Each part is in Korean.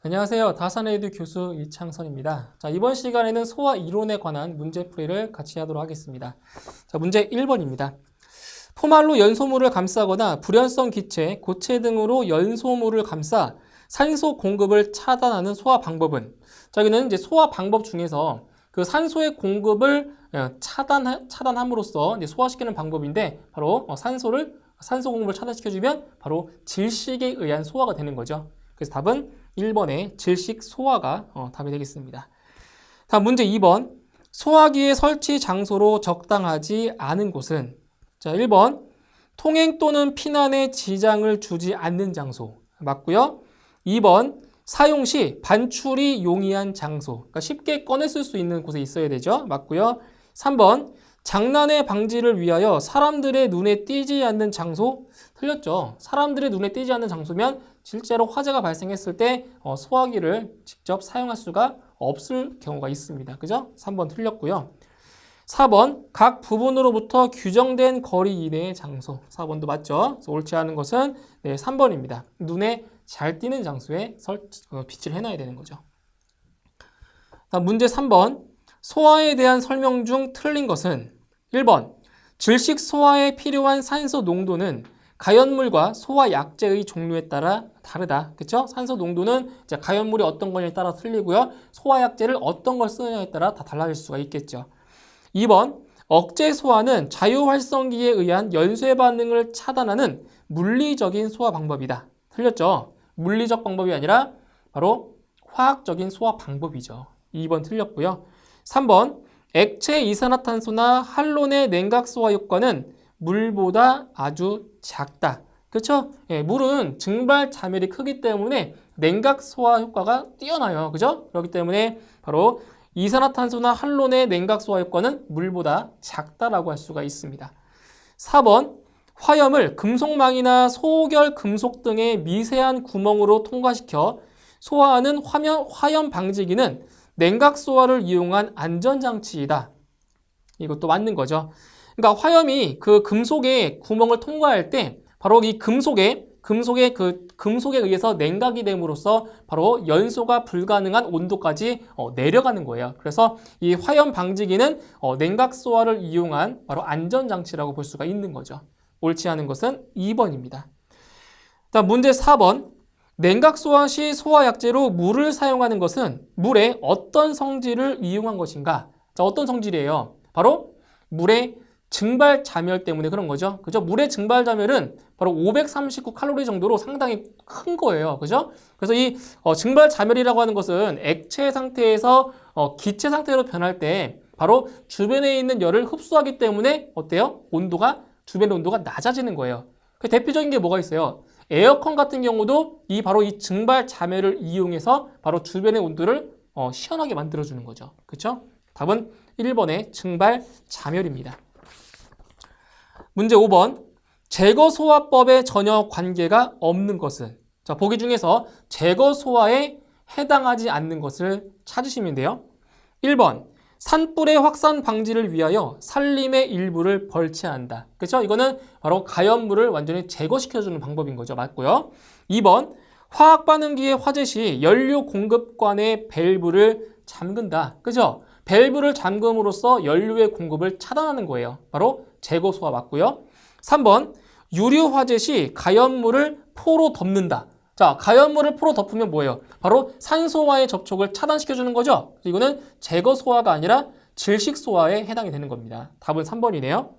안녕하세요. 다산에듀 교수 이창선입니다. 자, 이번 시간에는 소화 이론에 관한 문제풀이를 같이 하도록 하겠습니다. 자, 문제 1번입니다. 포말로 연소물을 감싸거나 불연성 기체, 고체 등으로 연소물을 감싸 산소 공급을 차단하는 소화 방법은? 자, 여기는 이제 소화 방법 중에서 그 산소의 공급을 차단함으로써 이제 소화시키는 방법인데 바로 산소 공급을 차단시켜주면 바로 질식에 의한 소화가 되는 거죠. 그래서 답은 1번의 질식 소화가 답이 되겠습니다. 다음 문제 2번. 소화기의 설치 장소로 적당하지 않은 곳은? 자, 1번. 통행 또는 피난에 지장을 주지 않는 장소. 맞고요. 2번. 사용 시 반출이 용이한 장소. 그러니까 쉽게 꺼내 쓸 수 있는 곳에 있어야 되죠. 맞고요. 3번. 장난의 방지를 위하여 사람들의 눈에 띄지 않는 장소. 틀렸죠. 사람들의 눈에 띄지 않는 장소면 실제로 화재가 발생했을 때 소화기를 직접 사용할 수가 없을 경우가 있습니다. 그죠? 3번 틀렸고요. 4번 각 부분으로부터 규정된 거리 이내의 장소. 4번도 맞죠? 그래서 옳지 않은 것은 3번입니다. 눈에 잘 띄는 장소에 비치를 해놔야 되는 거죠. 다음 문제 3번. 소화에 대한 설명 중 틀린 것은? 1번 질식 소화에 필요한 산소 농도는 가연물과 소화약제의 종류에 따라 다르다. 그렇죠? 산소 농도는 이제 가연물이 어떤 거냐에 따라 틀리고요. 소화약제를 어떤 걸 쓰느냐에 따라 다 달라질 수가 있겠죠. 2번 억제 소화는 자유활성기에 의한 연쇄 반응을 차단하는 물리적인 소화 방법이다. 틀렸죠? 물리적 방법이 아니라 바로 화학적인 소화 방법이죠. 2번 틀렸고요. 3번 액체 이산화탄소나 할론의 냉각 소화 효과는 물보다 아주 작다. 그렇죠? 예, 물은 증발 자멸이 크기 때문에 냉각 소화 효과가 뛰어나요. 그죠? 그렇기 때문에 바로 이산화탄소나 할론의 냉각 소화 효과는 물보다 작다라고 할 수가 있습니다. 4번 화염을 금속망이나 소결 금속 등의 미세한 구멍으로 통과시켜 소화하는 화염 방지기는 냉각 소화를 이용한 안전장치이다. 이것도 맞는 거죠. 그러니까 화염이 그 금속의 구멍을 통과할 때 바로 이 금속에 의해서 냉각이 됨으로써 바로 연소가 불가능한 온도까지 내려가는 거예요. 그래서 이 화염 방지기는 냉각 소화를 이용한 바로 안전장치라고 볼 수가 있는 거죠. 옳지 않은 것은 2번입니다. 다음 문제 4번. 냉각 소화 시 소화약제로 물을 사용하는 것은 물의 어떤 성질을 이용한 것인가? 자, 어떤 성질이에요? 바로 물의 증발 자멸 때문에 그런 거죠. 그죠? 물의 증발 자멸은 바로 539칼로리 정도로 상당히 큰 거예요. 그죠? 그래서 이 증발 자멸이라고 하는 것은 액체 상태에서 기체 상태로 변할 때 바로 주변에 있는 열을 흡수하기 때문에 어때요? 주변의 온도가 낮아지는 거예요. 그 대표적인 게 뭐가 있어요? 에어컨 같은 경우도 바로 이 증발 자멸을 이용해서 바로 주변의 온도를 시원하게 만들어주는 거죠. 그렇죠? 답은 1번의 증발 자멸입니다. 문제 5번. 제거 소화법에 전혀 관계가 없는 것은? 자, 보기 중에서 제거 소화에 해당하지 않는 것을 찾으시면 돼요. 1번. 산불의 확산 방지를 위하여 산림의 일부를 벌채한다. 그렇죠? 이거는 바로 가연물을 완전히 제거시켜주는 방법인 거죠. 맞고요. 2번. 화학 반응기의 화재 시 연료 공급관의 밸브를 잠근다. 그죠? 밸브를 잠금으로써 연료의 공급을 차단하는 거예요. 바로 제거 소화 맞고요. 3번. 유류 화재 시 가연물을 포로 덮는다. 자, 가연물을 포로 덮으면 뭐예요? 바로 산소와의 접촉을 차단시켜주는 거죠. 이거는 제거 소화가 아니라 질식 소화에 해당이 되는 겁니다. 답은 3번이네요.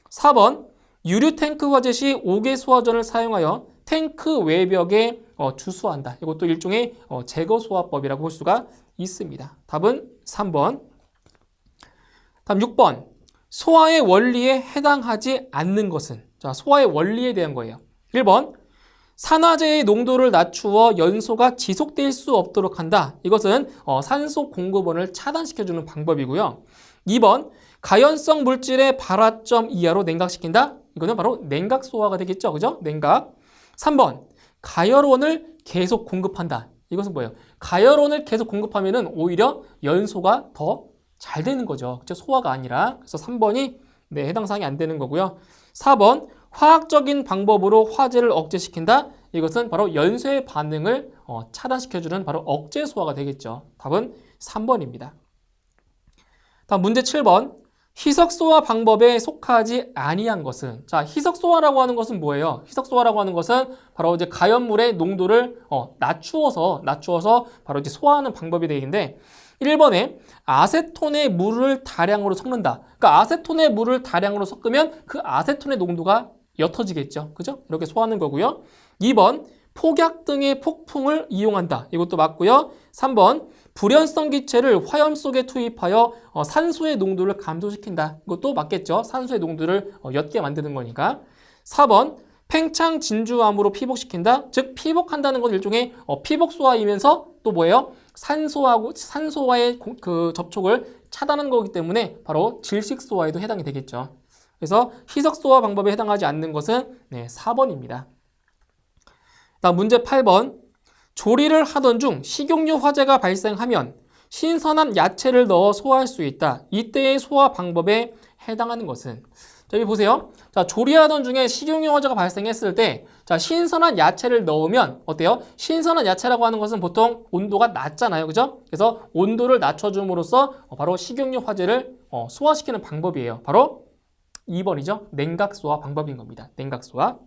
4번. 유류 탱크 화재 시 5개 소화전을 사용하여 탱크 외벽에 주수한다. 이것도 일종의 제거 소화법이라고 볼 수가 있습니다. 답은 3번. 다음 6번. 소화의 원리에 해당하지 않는 것은? 자, 소화의 원리에 대한 거예요. 1번. 산화제의 농도를 낮추어 연소가 지속될 수 없도록 한다. 이것은 산소 공급원을 차단시켜주는 방법이고요. 2번. 가연성 물질의 발화점 이하로 냉각시킨다. 이거는 바로 냉각 소화가 되겠죠. 그죠? 냉각. 3번. 가열원을 계속 공급한다. 이것은 뭐예요? 가열원을 계속 공급하면은 오히려 연소가 더 잘 되는 거죠. 그렇죠? 소화가 아니라. 그래서 3번이 해당 사항이 안 되는 거고요. 4번. 화학적인 방법으로 화재를 억제시킨다. 이것은 바로 연쇄 반응을 차단시켜주는 바로 억제 소화가 되겠죠. 답은 3번입니다. 다음 문제 7번. 희석소화 방법에 속하지 아니한 것은, 자, 희석소화라고 하는 것은 뭐예요? 희석소화라고 하는 것은 바로 이제 가연물의 농도를 낮추어서 바로 이제 소화하는 방법이 되는데, 1번에 아세톤의 물을 다량으로 섞는다. 그러니까 아세톤의 물을 다량으로 섞으면 그 아세톤의 농도가 옅어지겠죠. 그죠? 이렇게 소화하는 거고요. 2번 폭약 등의 폭풍을 이용한다. 이것도 맞고요. 3번 불연성 기체를 화염 속에 투입하여 산소의 농도를 감소시킨다. 이것도 맞겠죠. 산소의 농도를 옅게 만드는 거니까. 4번 팽창 진주암으로 피복시킨다. 즉 피복한다는 건 일종의 피복소화이면서 또 뭐예요? 산소와의 그 접촉을 차단하는 거기 때문에 바로 질식소화에도 해당이 되겠죠. 그래서 희석소화 방법에 해당하지 않는 것은 4번입니다. 다음 문제 8번. 조리를 하던 중 식용유 화재가 발생하면 신선한 야채를 넣어 소화할 수 있다. 이때의 소화 방법에 해당하는 것은, 자, 여기 보세요. 자, 조리하던 중에 식용유 화재가 발생했을 때, 자, 신선한 야채를 넣으면 어때요? 신선한 야채라고 하는 것은 보통 온도가 낮잖아요. 그죠? 그래서 온도를 낮춰줌으로써 바로 식용유 화재를 소화시키는 방법이에요. 바로 2번이죠. 냉각소화 방법인 겁니다. 냉각소화.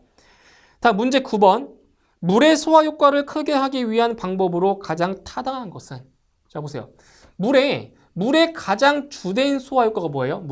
다음 문제 9번. 물의 소화 효과를 크게 하기 위한 방법으로 가장 타당한 것은, 자, 보세요. 물의 가장 주된 소화 효과가 뭐예요?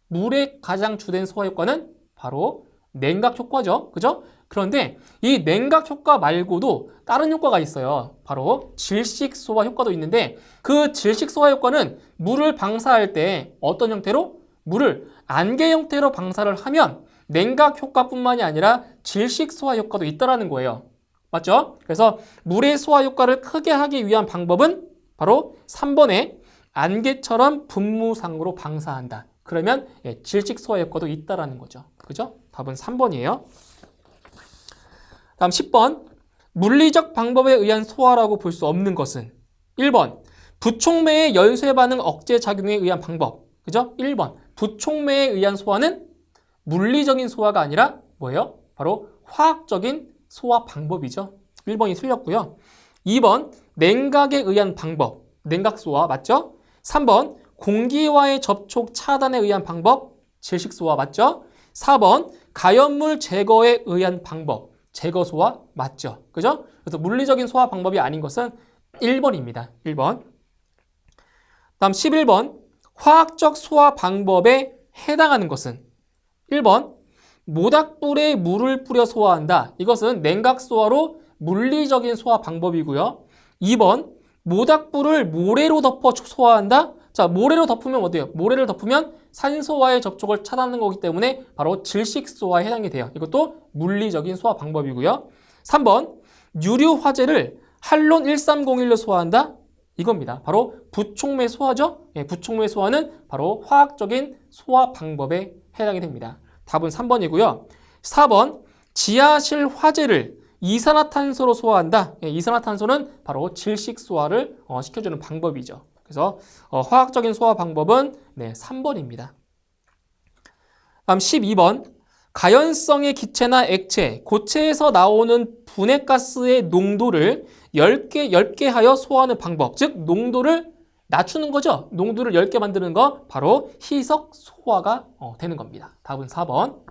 물의 가장 주된 소화 효과는 바로 냉각 효과죠. 그죠? 그런데 이 냉각 효과 말고도 다른 효과가 있어요. 바로 질식 소화 효과도 있는데, 그 질식 소화 효과는 물을 방사할 때 어떤 형태로? 물을 안개 형태로 방사를 하면 냉각 효과뿐만이 아니라 질식 소화 효과도 있다라는 거예요. 맞죠? 그래서 물의 소화 효과를 크게 하기 위한 방법은 바로 3번에 안개처럼 분무상으로 방사한다. 그러면 질식 소화 효과도 있다라는 거죠. 그죠? 답은 3번이에요. 다음 10번. 물리적 방법에 의한 소화라고 볼 수 없는 것은, 1번 부촉매의 연쇄 반응 억제 작용에 의한 방법. 그죠? 1번 부촉매에 의한 소화는 물리적인 소화가 아니라 뭐예요? 바로 화학적인 소화 방법이죠. 1번이 틀렸고요. 2번 냉각에 의한 방법, 냉각소화 맞죠? 3번 공기와의 접촉 차단에 의한 방법, 질식소화 맞죠? 4번 가연물 제거에 의한 방법, 제거소화 맞죠? 그죠? 그래서 물리적인 소화 방법이 아닌 것은 1번입니다. 1번. 다음 11번. 화학적 소화 방법에 해당하는 것은, 1번 모닥불에 물을 뿌려 소화한다. 이것은 냉각소화로 물리적인 소화 방법이고요. 2번 모닥불을 모래로 덮어 소화한다. 자, 모래로 덮으면 어때요? 모래를 덮으면 산소와의 접촉을 차단하는 거기 때문에 바로 질식소화에 해당이 돼요. 이것도 물리적인 소화 방법이고요. 3번 유류 화재를 할론 1301로 소화한다. 이겁니다. 바로 부촉매 소화죠. 부촉매 소화는 바로 화학적인 소화 방법에 해당이 됩니다. 답은 3번이고요. 4번 지하실 화재를 이산화탄소로 소화한다. 이산화탄소는 바로 질식 소화를 시켜주는 방법이죠. 그래서 화학적인 소화 방법은 3번입니다. 다음 12번. 가연성의 기체나 액체, 고체에서 나오는 분해가스의 농도를 옅게 하여 소화하는 방법. 즉 농도를 낮추는 거죠. 농도를 옅게 만드는 거 바로 희석 소화가 되는 겁니다. 답은 4번.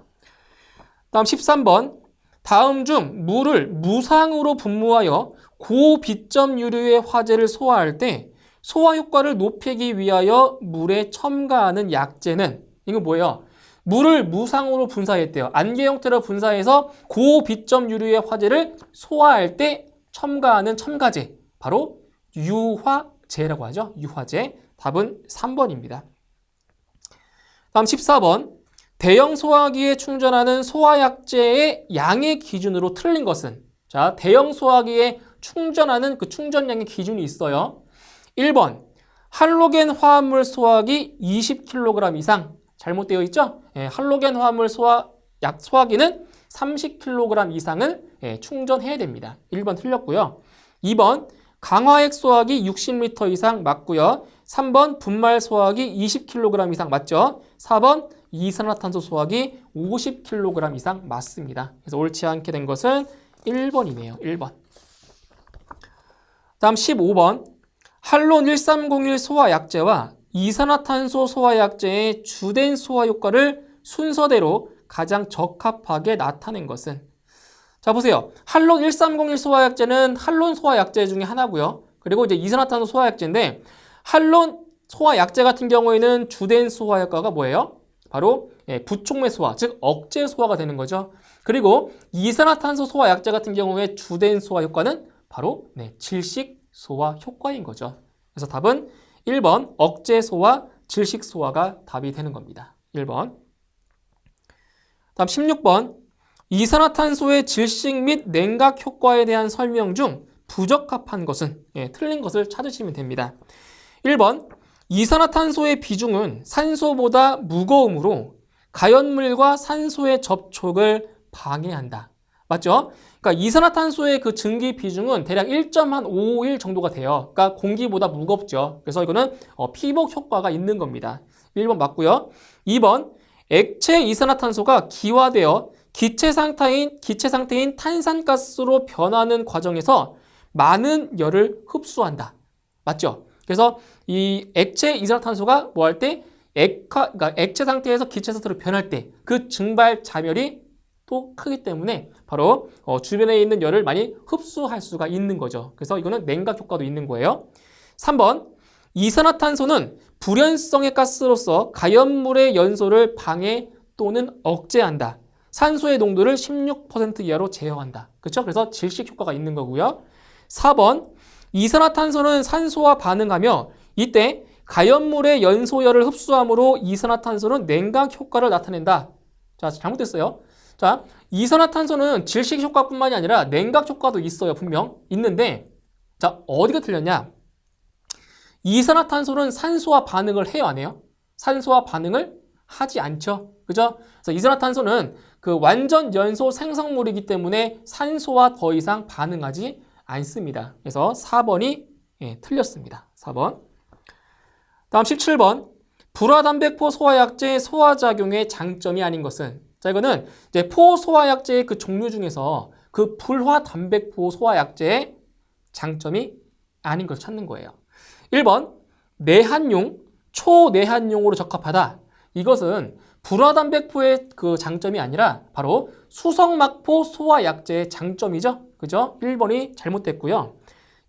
다음 13번. 다음 중 물을 무상으로 분무하여 고비점 유류의 화재를 소화할 때 소화 효과를 높이기 위하여 물에 첨가하는 약재는, 이거 뭐예요? 물을 무상으로 분사했대요. 안개 형태로 분사해서 고비점 유류의 화재를 소화할 때 첨가하는 첨가제, 바로 유화제라고 하죠. 유화제. 답은 3번입니다. 다음 14번. 대형 소화기에 충전하는 소화약제의 양의 기준으로 틀린 것은, 자, 대형 소화기에 충전하는 그 충전량의 기준이 있어요. 1번 할로겐 화합물 소화기 20kg 이상. 잘못되어 있죠? 할로겐 화합물 소화기는 30kg 이상을 충전해야 됩니다. 1번 틀렸고요. 2번 강화액 소화기 60L 이상 맞고요. 3번 분말 소화기 20kg 이상 맞죠? 4번 이산화탄소 소화기 50kg 이상 맞습니다. 그래서 옳지 않게 된 것은 1번이네요. 1번. 다음 15번. 할론 1301 소화약제와 이산화탄소 소화약제의 주된 소화 효과를 순서대로 가장 적합하게 나타낸 것은? 자, 보세요. 할론 1301 소화약제는 할론 소화약제 중에 하나고요. 그리고 이제 이산화탄소 소화약제인데, 할론 소화약제 같은 경우에는 주된 소화 효과가 뭐예요? 바로 부촉매 소화, 즉 억제 소화가 되는 거죠. 그리고 이산화탄소 소화약제 같은 경우에 주된 소화 효과는 바로 질식 소화 효과인 거죠. 그래서 답은 1번 억제 소화, 질식 소화가 답이 되는 겁니다. 1번. 다음 16번. 이산화탄소의 질식 및 냉각 효과에 대한 설명 중 부적합한 것은? 틀린 것을 찾으시면 됩니다. 1번. 이산화탄소의 비중은 산소보다 무거우므로 가연물과 산소의 접촉을 방해한다. 맞죠? 그러니까 이산화탄소의 그 증기 비중은 대략 1.51 정도가 돼요. 그러니까 공기보다 무겁죠. 그래서 이거는 피복 효과가 있는 겁니다. 1번 맞고요. 2번. 액체 이산화탄소가 기화되어 기체 상태인 탄산가스로 변하는 과정에서 많은 열을 흡수한다. 맞죠? 그래서 이 액체 이산화탄소가 뭐 할 때 그러니까 액체 상태에서 기체 상태로 변할 때 그 증발 자멸이 또 크기 때문에 바로 주변에 있는 열을 많이 흡수할 수가 있는 거죠. 그래서 이거는 냉각 효과도 있는 거예요. 3번. 이산화탄소는 불연성의 가스로서 가연물의 연소를 방해 또는 억제한다. 산소의 농도를 16% 이하로 제어한다. 그렇죠? 그래서 질식 효과가 있는 거고요. 4번. 이산화탄소는 산소와 반응하며 이때 가연물의 연소열을 흡수함으로 이산화탄소는 냉각 효과를 나타낸다. 자, 잘못됐어요. 자, 이산화탄소는 질식 효과뿐만이 아니라 냉각 효과도 있어요. 분명 있는데, 자, 어디가 틀렸냐? 이산화탄소는 산소와 반응을 해요, 안 해요? 산소와 반응을 하지 않죠. 그죠? 그래서 이산화탄소는 그 완전 연소 생성물이기 때문에 산소와 더 이상 반응하지 않습니다. 그래서 4번이 틀렸습니다. 4번. 다음 17번. 불화단백포 소화약제의 소화작용의 장점이 아닌 것은? 자, 이거는 이제 포소화약제의 그 종류 중에서 그 불화단백포 소화약제의 장점이 아닌 것을 찾는 거예요. 1번. 내한용, 초내한용으로 적합하다. 이것은 불화단백포의 그 장점이 아니라 바로 수성막포 소화약제의 장점이죠. 그죠? 1번이 잘못됐고요.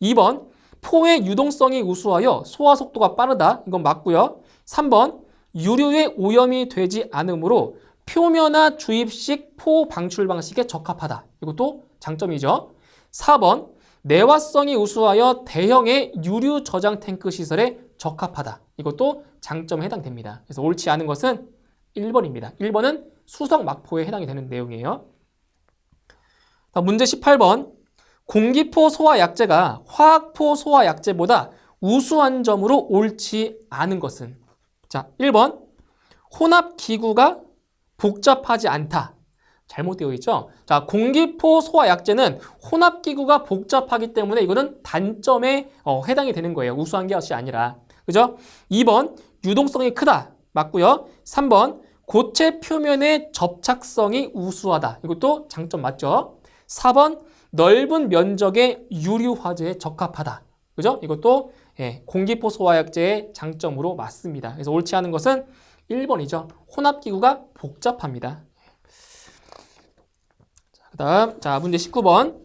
2번. 포의 유동성이 우수하여 소화 속도가 빠르다. 이건 맞고요. 3번. 유류의 오염이 되지 않으므로 표면화 주입식 포 방출 방식에 적합하다. 이것도 장점이죠. 4번. 내화성이 우수하여 대형의 유류 저장 탱크 시설에 적합하다. 이것도 장점에 해당됩니다. 그래서 옳지 않은 것은 1번입니다. 1번은 수성 막포에 해당이 되는 내용이에요. 문제 18번. 공기포 소화약제가 화학포 소화약제보다 우수한 점으로 옳지 않은 것은? 자, 1번. 혼합기구가 복잡하지 않다. 잘못되어 있죠? 자, 공기포 소화약제는 혼합기구가 복잡하기 때문에 이거는 단점에 해당이 되는 거예요. 우수한 것이 아니라. 그죠? 2번. 유동성이 크다. 맞고요. 3번. 고체 표면의 접착성이 우수하다. 이것도 장점 맞죠? 4번. 넓은 면적의 유류 화재에 적합하다. 그죠? 이것도 공기포 소화약제의 장점으로 맞습니다. 그래서 옳지 않은 것은 1번이죠. 혼합기구가 복잡합니다. 그다음 문제 19번.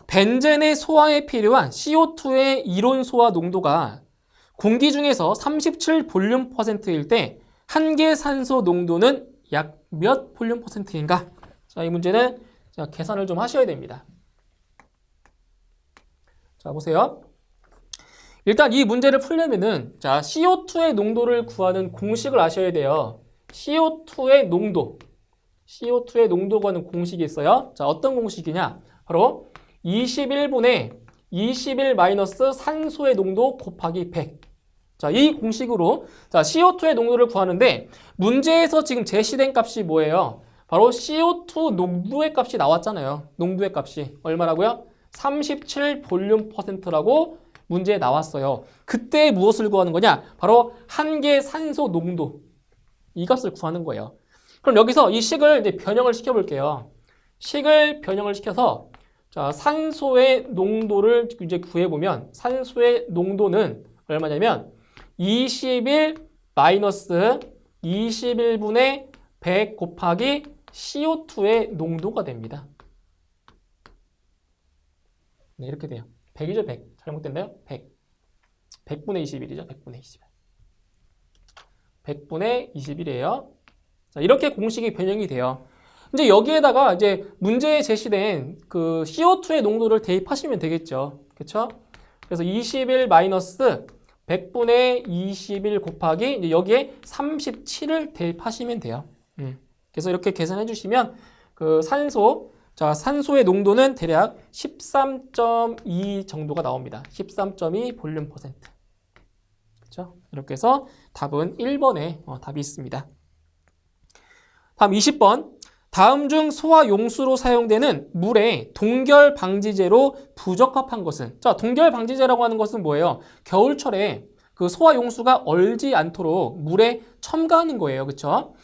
벤젠의 소화에 필요한 CO2의 이론 소화 농도가 공기 중에서 37 볼륨 %일 때 한계 산소 농도는 약 몇 볼륨 %인가? 자, 이 문제는 계산을 좀 하셔야 됩니다. 자, 보세요. 일단 이 문제를 풀려면은 CO2의 농도를 구하는 공식을 아셔야 돼요. CO2의 농도. CO2의 농도 구하는 공식이 있어요. 자, 어떤 공식이냐? 바로 21분의 21 마이너스 산소의 농도 곱하기 100. 자, 이 공식으로 CO2의 농도를 구하는데 문제에서 지금 제시된 값이 뭐예요? 바로 CO2 농도의 값이 나왔잖아요. 농도의 값이 얼마라고요? 37 볼륨 %라고 문제에 나왔어요. 그때 무엇을 구하는 거냐? 바로 한계 산소 농도. 이 값을 구하는 거예요. 그럼 여기서 이 식을 이제 변형을 시켜볼게요. 식을 변형을 시켜서 자, 산소의 농도를 이제 구해보면 산소의 농도는 얼마냐면 21 마이너스 21분의 100 곱하기 CO2의 농도가 됩니다. 네, 이렇게 돼요. 100이죠, 100. 잘못됐나요? 100. 100분의 21이죠, 100분의 21. 100분의 21이에요. 자, 이렇게 공식이 변형이 돼요. 이제 여기에다가 이제 문제에 제시된 그 CO2의 농도를 대입하시면 되겠죠. 그렇죠? 그래서 21 마이너스 100분의 21 곱하기 이제 여기에 37을 대입하시면 돼요. 그래서 이렇게 계산해 주시면 그 산소의 농도는 대략 13.2 정도가 나옵니다. 13.2 볼륨 퍼센트. 그렇죠? 이렇게 해서 답은 1번에 답이 있습니다. 다음 20번. 다음 중 소화 용수로 사용되는 물의 동결 방지제로 부적합한 것은? 자, 동결 방지제라고 하는 것은 뭐예요? 겨울철에 그 소화 용수가 얼지 않도록 물에 첨가하는 거예요. 그렇죠?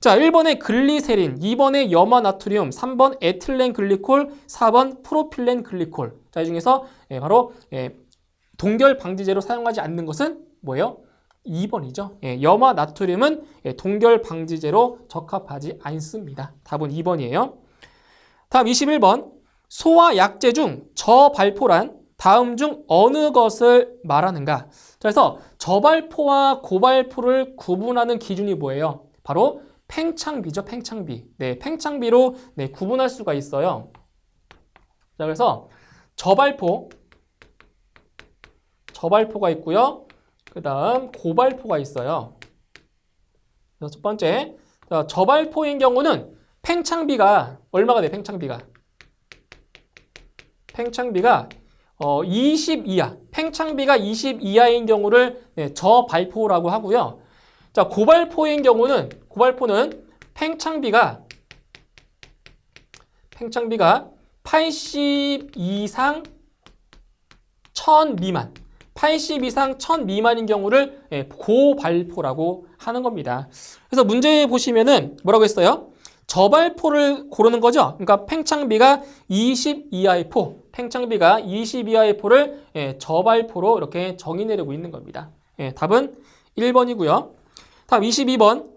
자, 1번에 글리세린, 2번에 염화나트륨, 3번 에틸렌 글리콜, 4번 프로필렌 글리콜. 자, 이 중에서 바로 동결 방지제로 사용하지 않는 것은 뭐예요? 2번이죠. 염화나트륨은 동결 방지제로 적합하지 않습니다. 답은 2번이에요. 다음 21번. 소화약제 중 저발포란 다음 중 어느 것을 말하는가? 자, 그래서 저발포와 고발포를 구분하는 기준이 뭐예요? 바로 팽창비죠. 팽창비. 네, 팽창비로 구분할 수가 있어요. 자, 그래서 저발포가 있고요. 그 다음 고발포가 있어요. 첫 번째, 저발포인 경우는 팽창비가 얼마가 돼? 팽창비가 20 이하. 팽창비가 20 이하인 경우를 저발포라고 하고요. 자, 고발포인 경우는 팽창비가 80 이상 1000 미만. 80 이상 1000 미만인 경우를 고발포라고 하는 겁니다. 그래서 문제에 보시면은 뭐라고 했어요? 저발포를 고르는 거죠. 그러니까 팽창비가 20 이하의 포, 팽창비가 20 이하의 포를 저발포로 이렇게 정의 내리고 있는 겁니다. 답은 1번이고요. 다음 22번.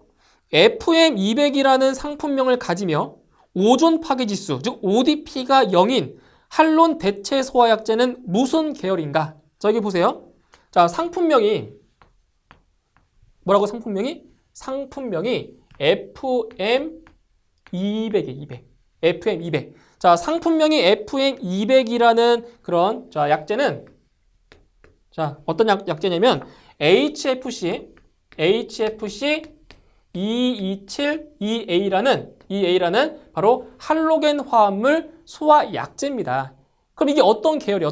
FM200이라는 상품명을 가지며 오존 파괴지수, 즉 ODP가 0인 할론 대체 소화약제는 무슨 계열인가? 자, 여기 보세요. 자, 상품명이 뭐라고 상품명이 FM200이에요. 200. FM200. 자, 상품명이 FM200이라는 그런 약제는 자, 어떤 약제냐면 HFC 227EA라는 바로 할로겐 화합물 소화 약제입니다. 그럼 이게 어떤 계열이에요?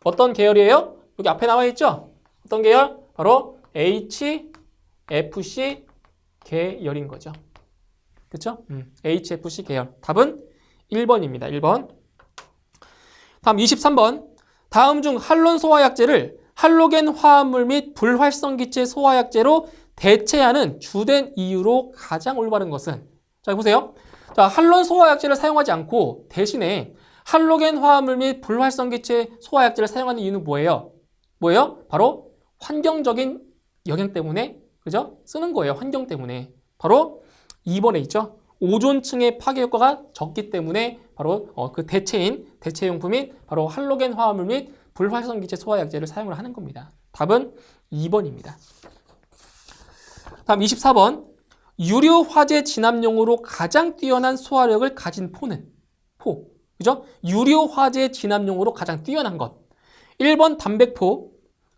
어떤 계열이에요? 여기 앞에 나와 있죠? 어떤 계열? 바로 HFC 계열인 거죠. 그렇죠? HFC 계열. 답은 1번입니다. 1번. 다음 23번. 다음 중 할론 소화약제를 할로겐 화합물 및 불활성기체 소화약제로 대체하는 주된 이유로 가장 올바른 것은? 자, 보세요. 자, 할론 소화약제를 사용하지 않고 대신에 할로겐 화합물 및 불활성기체 소화약제를 사용하는 이유는 뭐예요? 바로 환경적인 영향 때문에, 그죠? 쓰는 거예요. 환경 때문에. 바로 2번에 있죠. 오존층의 파괴 효과가 적기 때문에 바로 그 대체용품인 바로 할로겐 화합물 및 불활성기체 소화약제를 사용을 하는 겁니다. 답은 2번입니다. 다음 24번. 유료 화재 진압용으로 가장 뛰어난 소화력을 가진 포는? 그죠? 유료 화재 진압용으로 가장 뛰어난 것. 1번 담백포,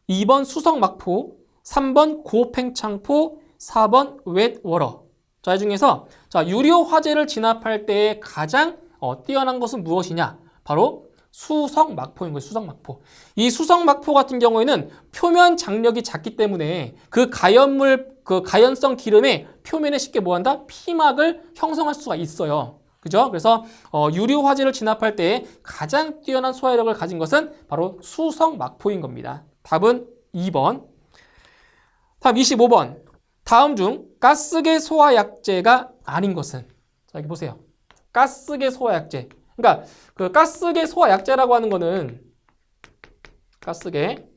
2번 수성막포, 3번 고팽창포, 4번 웻워러. 자, 이 중에서 유료 화재를 진압할 때 가장 뛰어난 것은 무엇이냐? 바로 수성막포인 거예요. 수성막포. 이 수성막포 같은 경우에는 표면 장력이 작기 때문에 그 가연성 기름의 표면에 쉽게 뭐한다? 피막을 형성할 수가 있어요. 그죠? 그래서 유료 화재를 진압할 때 가장 뛰어난 소화력을 가진 것은 바로 수성막포인 겁니다. 답은 2번. 다음 25번. 다음 중 가스계 소화약제가 아닌 것은? 자, 여기 보세요. 가스계 소화약제. 그러니까 그 가스계 소화 약제라고 하는 거는 가스계.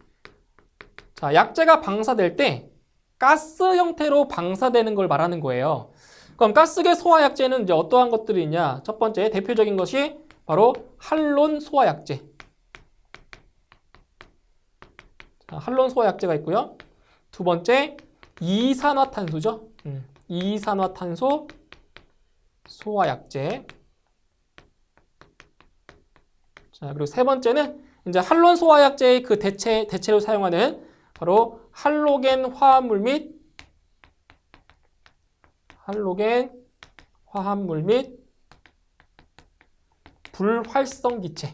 자, 약제가 방사될 때 가스 형태로 방사되는 걸 말하는 거예요. 그럼 가스계 소화 약제는 이제 어떠한 것들이 있냐? 첫 번째 대표적인 것이 바로 할론 소화 약제. 자, 할론 소화 약제가 있고요. 두 번째 이산화탄소죠. 이산화탄소 소화 약제. 자, 그리고 세 번째는 이제 할론 소화 약제의 그 대체로 사용하는 바로 할로겐 화합물 및 불활성기체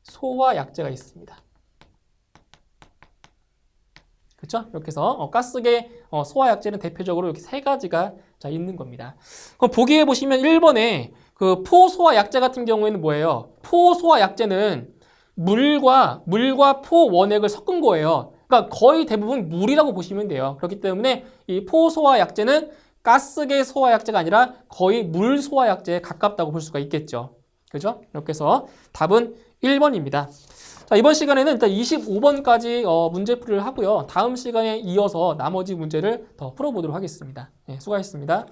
소화 약제가 있습니다. 그렇죠? 이렇게 해서 가스계 소화 약제는 대표적으로 이렇게 세 가지가 자, 있는 겁니다. 그럼 보기에 보시면 1번에 그 포소화 약제 같은 경우에는 뭐예요? 포소화 약제는 물과 포원액을 섞은 거예요. 그러니까 거의 대부분 물이라고 보시면 돼요. 그렇기 때문에 이 포소화 약제는 가스계 소화 약제가 아니라 거의 물 소화 약제에 가깝다고 볼 수가 있겠죠. 그죠? 이렇게 해서 답은 1번입니다. 자, 이번 시간에는 일단 25번까지 문제풀이를 하고요. 다음 시간에 이어서 나머지 문제를 더 풀어보도록 하겠습니다. 네, 수고하셨습니다.